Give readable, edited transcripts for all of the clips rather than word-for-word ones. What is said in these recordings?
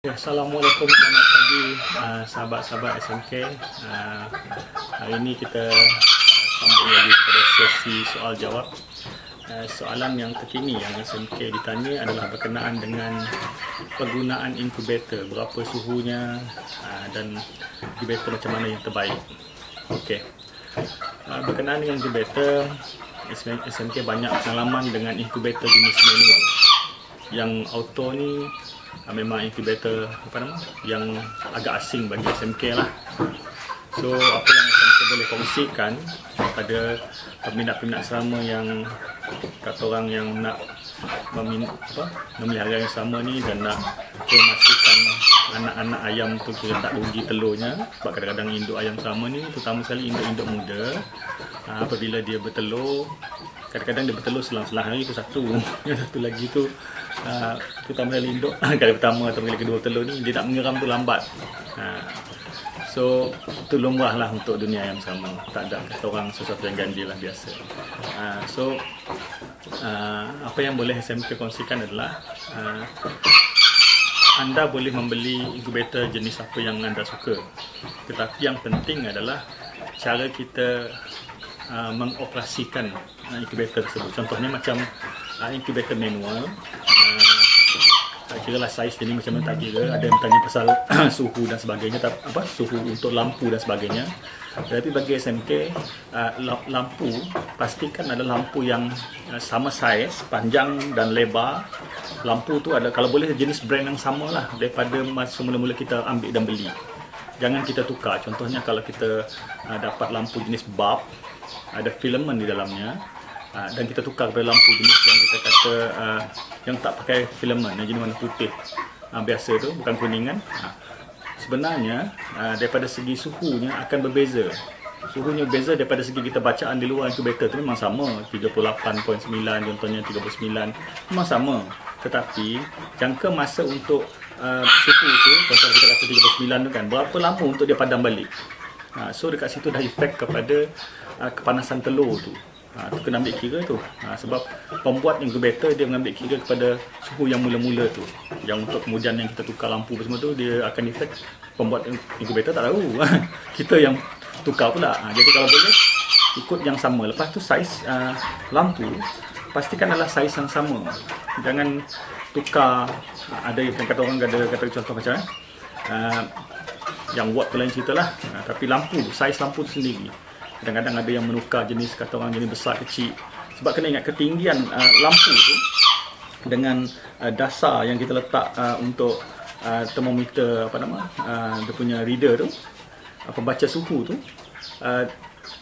Assalamualaikum, selamat pagi sahabat-sahabat SMK. Hari ini kita sambung lagi pada sesi soal jawab. Soalan yang terkini yang SMK ditanya adalah berkenaan dengan penggunaan inkubator, berapa suhunya dan inkubator macam mana yang terbaik. Okey. Berkenaan dengan inkubator, SMK banyak pengalaman dengan inkubator jenis manual. Yang auto ni memang inkubator yang agak asing bagi SMK lah. So apa yang SMK boleh kongsikan kepada peminat-peminat sama yang kata orang yang nak memelihara yang sama ni dan nak memastikan anak-anak ayam tu kira tak rugi telurnya, sebab kadang-kadang induk ayam sama ni, terutama sekali induk-induk muda, apabila dia bertelur, kadang-kadang dia bertelur selang-selang hari tu satu, yang satu lagi tu terutama sekali induk kali pertama atau kali kedua telur ni dia nak mengeram tu lambat. So itu lumrah lah untuk dunia ayam sama, tak ada kata orang sesuatu yang ganjil lah, biasa. Apa yang boleh SMK kongsikan adalah anda boleh membeli inkubator jenis apa yang anda suka, tetapi yang penting adalah cara kita mengoperasikan inkubator tersebut. Contohnya macam inkubator manual, tak kira lah saiz jenis macam mana, tak kira. Ada yang tanya pasal suhu dan sebagainya, suhu untuk lampu dan sebagainya. Tapi bagi SMK, lampu pastikan ada lampu yang sama saiz, panjang dan lebar. Lampu tu ada, kalau boleh jenis brand yang sama lah daripada masa mula-mula kita ambil dan beli. Jangan kita tukar. Contohnya kalau kita dapat lampu jenis bulb, ada filament di dalamnya, dan kita tukar kepada lampu jenis yang kita kata yang tak pakai filament, yang jenis warna putih biasa tu, bukan kuningan, sebenarnya daripada segi suhunya akan berbeza. Suhunya berbeza daripada segi kita bacaan di luar inkubator tu memang sama, 38.9 contohnya, 39 memang sama. Tetapi jangka masa untuk suhu tu, contoh kita kata 39 tu kan, berapa lama untuk dia padam balik. So dekat situ dah efek kepada kepanasan telur tu. Tu kena ambil kira tu. Sebab pembuat inkubator dia mengambil kira kepada suhu yang mula-mula tu. Yang untuk kemudian yang kita tukar lampu semua tu, dia akan efek pembuat inkubator tak tahu. Kita yang tukar pula. Jadi kalau boleh ikut yang sama. Lepas tu saiz lampu pastikan adalah saiz yang sama. Jangan tukar. Ada yang kata orang ada kata contoh macam yang watt tu lain cerita lah. Tapi lampu, saiz lampu tu sendiri. Kadang-kadang ada yang menukar jenis, kata orang jenis besar kecil. Sebab kena ingat ketinggian lampu tu dengan dasar yang kita letak untuk termometer dia punya reader tu, pembaca suhu tu,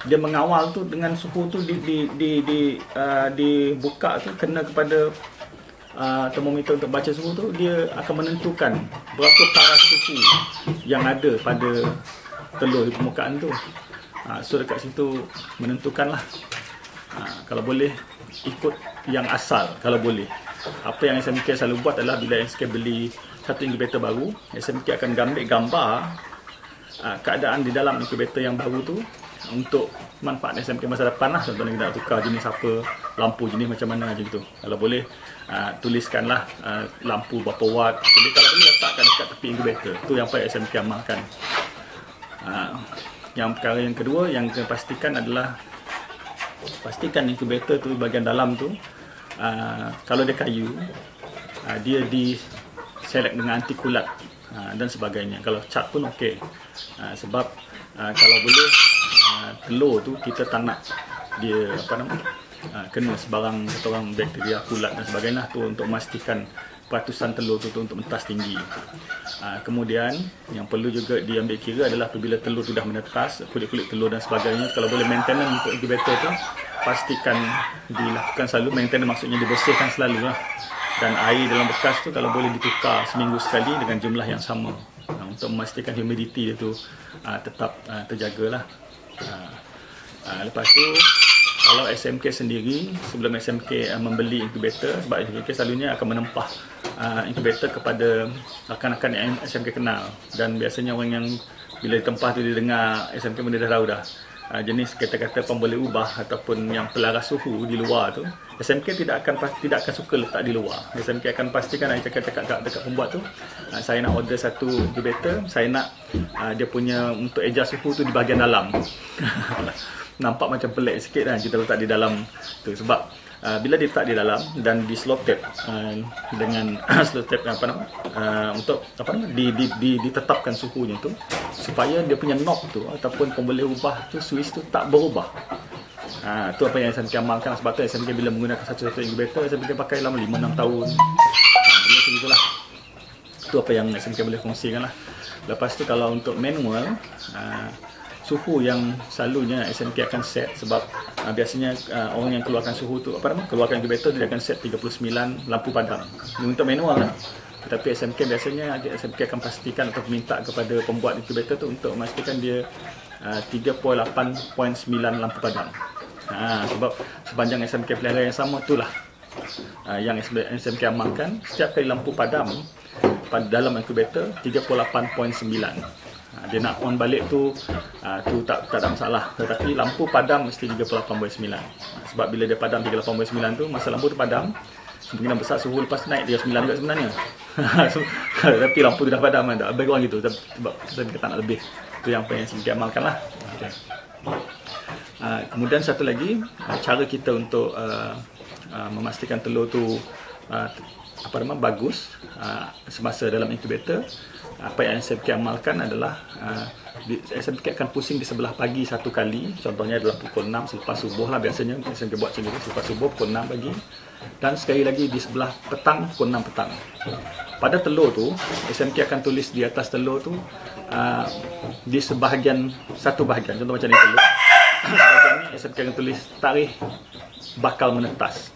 dia mengawal tu dengan suhu tu dibuka tu kena kepada termometer untuk baca suhu tu, dia akan menentukan berapa taraf suhu yang ada pada telur di permukaan tu. So dekat situ menentukanlah. Kalau boleh ikut yang asal, kalau boleh. Apa yang SMK selalu buat adalah bila SMK beli satu inkubator baru, SMK akan ambil gambar keadaan di dalam inkubator yang baru tu untuk manfaat SMK masa depan lah. Contohnya kita nak tukar jenis apa, lampu jenis macam mana macam tu. Kalau boleh tuliskanlah lampu berapa watt. Jadi kalau boleh letakkan dekat tepi inkubator. Tu yang paling SMK amalkan. Yang perkara yang kedua yang kena pastikan adalah pastikan inkubator tu bahagian dalam tu, kalau dia kayu, dia diselect dengan anti kulat dan sebagainya. Kalau cat pun okey. Sebab kalau boleh telur tu kita tak nak dia kena sebarang kata orang bakteria, kulat dan sebagainya tu, untuk memastikan peratusan telur tu untuk mentas tinggi. Kemudian yang perlu juga diambil kira adalah apabila telur tu dah menetas, kulit-kulit telur dan sebagainya, kalau boleh maintenance untuk inkubator tu pastikan dilakukan selalu. Maintenance maksudnya dibersihkan selalu lah. Dan air dalam bekas tu kalau boleh ditukar seminggu sekali dengan jumlah yang sama, untuk memastikan humidity dia tu tetap terjagalah. Lepas tu kalau SMK sendiri, sebelum SMK membeli inkubator, sebab SMK selalunya akan menempah inkubator kepada rakan-rakan yang SMK kenal. Dan biasanya orang yang bila ditempah tu dia dengar SMK benda dah tahu dah. jenis kata-kata pemboleh ubah ataupun yang pelaras suhu di luar tu, SMK tidak akan suka letak di luar. SMK akan pastikan, saya cakap dekat pembuat tu, saya nak order satu incubator, saya nak dia punya untuk adjust suhu tu di bahagian dalam. Nampak macam pelik sikit kan kita letak di dalam tu, sebab bila diletak di dalam dan di slow tape dengan slow tape untuk ditetapkan suhunya tu, supaya dia punya knob tu ataupun pemboleh ubah tu, switch tu tak berubah. Tu apa yang SMK amalkan. Sebab tu SMK bila menggunakan satu-satu incubator, SMK pakai lama 5-6 tahun. Macam itulah. Tu apa yang SMK boleh kongsikan lah. Lepas tu kalau untuk manual, suhu yang selalunya SMK akan set, sebab biasanya orang yang keluarkan suhu tu, keluarkan incubator, dia akan set 39 lampu padam. Ini untuk manual lah. Tetapi SMK biasanya SMK akan pastikan atau minta kepada pembuat incubator tu untuk memastikan dia 38.9 lampu padam. Sebab sepanjang SMK pelihara yang sama, itulah yang SMK amalkan. Setiap kali lampu padam pada dalam incubator 38.9, dia nak on balik tu tak ada masalah. Tetapi lampu padam mesti 38.9. Sebab bila dia padam 38.9 tu, masa lampu tu padam, kemungkinan besar suhu lepas naik 39 juga sebenarnya. Tapi lampu tu dah padam kan, lebih kurang gitu. Sebab kita tak nak lebih. Itu yang apa yang SMK amalkan lah. Okay. Kemudian satu lagi, cara kita untuk memastikan telur tu bagus semasa dalam incubator. Apa yang SMK amalkan adalah SMK akan pusing di sebelah pagi satu kali. Contohnya adalah pukul 6 selepas subuh lah, biasanya SMK buat sendiri selepas subuh pukul 6 pagi, dan sekali lagi di sebelah petang pukul 6 petang. Pada telur tu, SMK akan tulis di atas telur tu di satu bahagian, contoh macam ni telur, bahagian ni SMK akan tulis tarikh bakal menetas.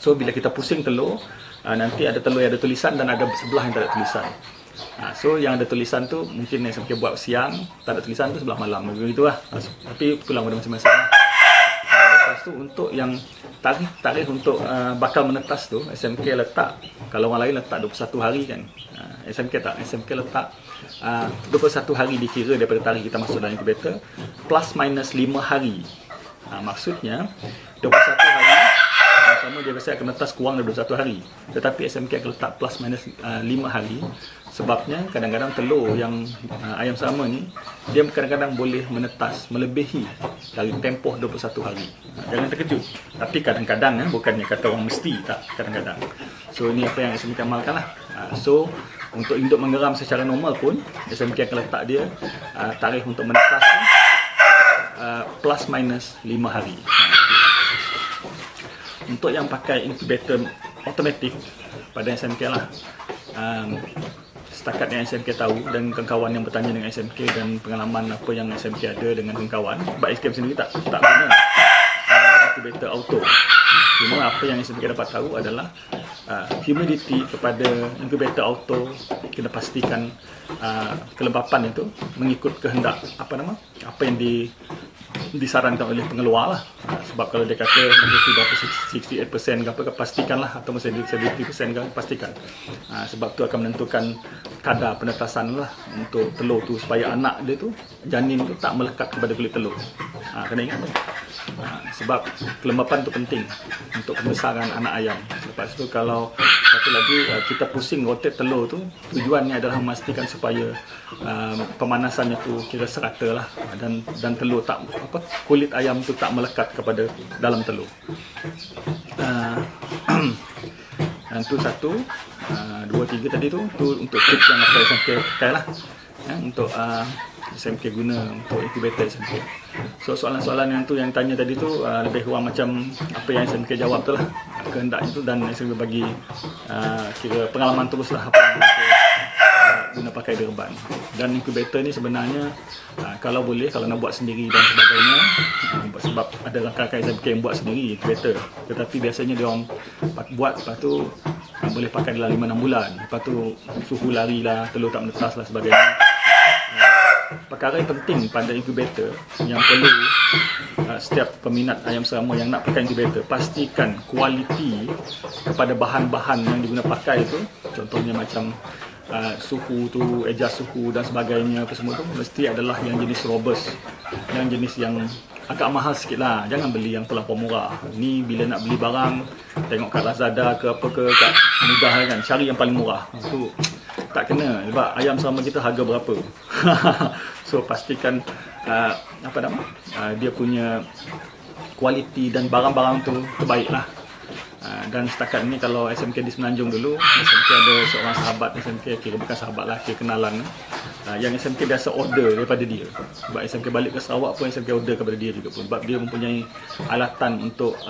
So bila kita pusing telur, nanti ada telur yang ada tulisan dan ada sebelah yang tak ada tulisan. So yang ada tulisan tu mungkin SMK buat siang, tak ada tulisan tu sebelah malam, begitulah. Tapi pulang pada masing-masing. Lepas tu untuk yang tarikh untuk bakal menetas tu, SMK letak, kalau orang lain letak 21 hari kan, SMK tak, SMK letak 21 hari dikira daripada tarikh kita masuk dalam incubator, plus minus 5 hari. Maksudnya 21 hari sama dia biasa akan menetas kurang dari 21 hari. Tetapi SMK akan letak plus minus 5 hari. Sebabnya kadang-kadang telur yang ayam sama ni, dia kadang-kadang boleh menetas melebihi dari tempoh 21 hari. Jangan terkejut. Tapi kadang-kadang, bukannya kata orang mesti, tak, kadang-kadang. So ini apa yang SMK amalkan lah. So untuk induk menggeram secara normal pun, SMK akan letak dia tarikh untuk menetas ni, plus minus 5 hari. Untuk yang pakai incubator automatik pada SMK lah, setakat yang SMK tahu dan kawan-kawan yang bertanya dengan SMK dan pengalaman apa yang SMK ada dengan kawan-kawan, sebab SMK sendiri tak guna incubator auto. Cuma apa yang SMK dapat tahu adalah humidity kepada incubator auto kena pastikan kelembapan itu mengikut kehendak apa yang disarankan oleh pengeluar lah. Sebab kalau dia kata berapa 68% ke apa, pastikanlah, atau mesti 70% ke, pastikan. Sebab tu akan menentukan kadar penetasan lah untuk telur tu, supaya anak dia tu, janin tu tak melekat kepada kulit telur. Kena ingat tu. Sebab kelembapan tu penting untuk pembesaran anak ayam. Lepas tu kalau satu lagi, kita pusing rotate telur tu, tujuannya adalah memastikan supaya pemanasannya tu kira serata lah, dan telur tak kulit ayam tu tak melekat kepada dalam telur. Dan tu satu, 2, 3 tadi tu untuk tips yang apa SMK pakai lah, untuk SMK guna untuk incubator SMK. So soalan-soalan yang tanya tadi tu lebih kurang macam apa yang SMK jawab tu lah, kehendaknya tu, dan SMK bagi kira pengalaman terus lah apa yang guna pakai Durban. Dan incubator ni sebenarnya kalau boleh, kalau nak buat sendiri dan sebagainya, sebab ada rakan-rakan SMK yang buat sendiri incubator, tetapi biasanya dia orang buat, lepas tu boleh pakai dalam 5-6 bulan, lepas tu suhu lari lah, telur tak menetas lah sebagainya. Perkara yang penting pada incubator yang perlu setiap peminat ayam serama yang nak pakai incubator, pastikan kualiti kepada bahan-bahan yang diguna pakai itu. Contohnya macam suhu tu, adjust suhu dan sebagainya apa semua tu mesti adalah yang jenis robust, yang jenis yang agak mahal sikit lah. Jangan beli yang terlampau murah. Ni bila nak beli barang, tengok kat Lazada ke apa ke, kat Mudah kan, cari yang paling murah. Tu tak kena, sebab ayam sama kita harga berapa. So pastikan dia punya kualiti dan barang-barang tu terbaik lah. Dan setakat ni kalau SMK di Semenanjung dulu, SMK ada seorang sahabat SMK, kira bukan sahabat lah, kira kenalan, yang SMK biasa order daripada dia. Sebab SMK balik ke Sarawak pun SMK order kepada dia juga pun, sebab dia mempunyai alatan untuk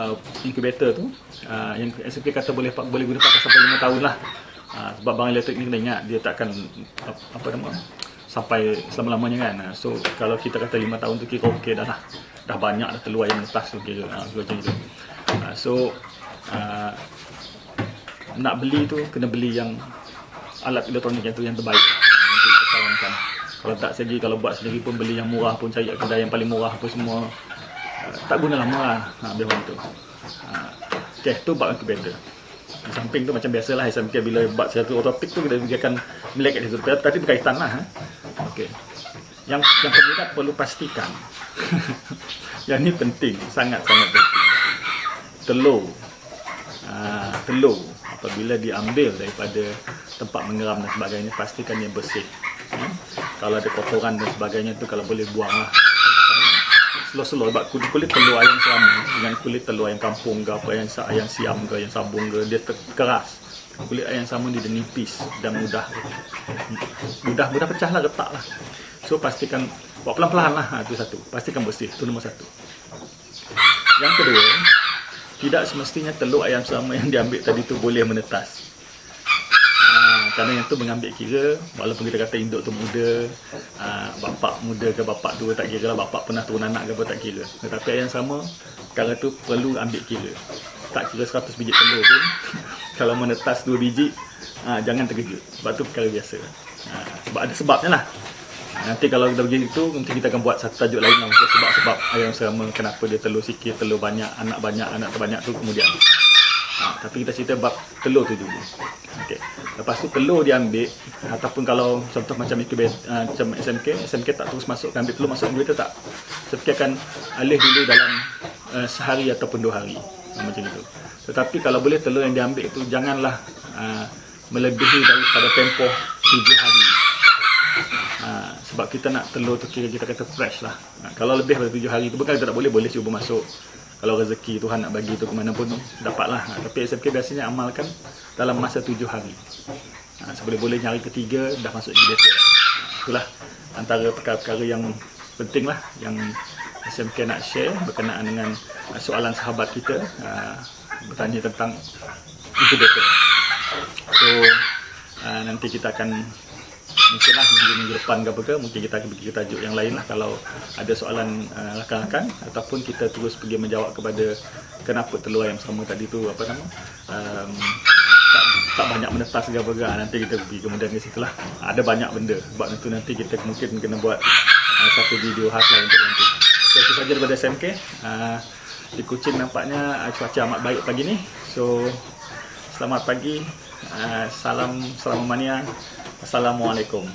incubator tu, yang SMK kata boleh guna pakai sampai 5 tahun lah. Sebab barang elektrik ni kena ingat, dia takkan sampai selama-lamanya kan. So kalau kita kata 5 tahun tu kira okey dah lah, dah banyak dah telur ayam lepas tu kira macam itu. Nak beli tu kena beli yang alat elektronik yang tu yang terbaik untuk kita sarankan. Kalau tak segi, kalau buat sendiri pun beli yang murah pun, cari kedai yang paling murah apa semua, tak guna lama lah. Lebih macam tu. Okay, tu bab incubator. Di samping tu macam biasalah SMK bila buat satu topik tu dia akan melek kat situ. Tadi berkaitan lah. Okay. Yang peminat perlu pastikan. Yang ni penting, sangat-sangat penting. Telur apabila diambil daripada tempat mengeram dan sebagainya, pastikan dia bersih. Kalau ada kotoran dan sebagainya tu kalau boleh buang lah. Slow-slow, sebab kulit telur ayam selama dengan kulit telur ayam kampung ke apa, ayam siam ke, ayam sabung ke, dia keras. Kulit ayam sama dia nipis dan mudah pecah lah, retak lah. So pastikan buat pelan-pelan lah. Itu satu, pastikan bersih, itu nombor satu. Yang kedua, tidak semestinya telur ayam sama yang diambil tadi tu boleh menetas. Kerana yang tu mengambil kira, walaupun kita kata induk tu muda, bapak muda ke bapak tua tak kira lah, bapak pernah turun anak ke apa tak kira. Tetapi ayam sama, perkara tu perlu ambil kira. Tak kira 100 biji telur pun, kalau menetas 2 biji, jangan terkejut. Sebab tu perkara biasa. Sebab ada sebabnya lah. Nanti kalau kita begitu, nanti kita akan buat satu tajuk lain lah untuk sebab-sebab ayam sama, kenapa dia telur sikit, telur banyak, anak terbanyak tu kemudian. Tapi kita cerita bab telur tu dulu. Okay. Lepas tu telur diambil, ataupun kalau contoh macam macam SMK tak terus masukkan, ambil telur masuk incubator tak. SMK akan alih dulu dalam sehari ataupun 2 hari. Macam itu. Tetapi kalau boleh telur yang diambil itu janganlah melebihi daripada tempoh 7 hari. Sebab kita nak telur tu kira kita kata fresh lah. Kalau lebih daripada 7 hari tu bukan kita tak boleh cuba masuk. Kalau rezeki Tuhan nak bagi tu ke mana pun dapatlah. Tapi SMK biasanya amalkan dalam masa 7 hari. Seboleh-boleh hari ketiga dah masuk incubator. Itulah antara perkara-perkara yang penting lah yang SMK nak share berkenaan dengan soalan sahabat kita bertanya tentang incubator. So nanti kita akan mungkinlah minggu depan ke apa ke, mungkin kita akan pergi tajuk yang lain lah kalau ada soalan rakan-rakan, ataupun kita terus pergi menjawab kepada kenapa telur ayam sama tadi tu tak banyak menetas ke apa ke. Nanti kita pergi kemudian ke situ lah. Ada banyak benda, sebab itu nanti kita mungkin kena buat satu video khas lah untuk nanti. Okay, itu saja daripada SMK. Di Kuching nampaknya cuaca amat baik pagi ni. So selamat pagi, salam mania. Assalamualaikum.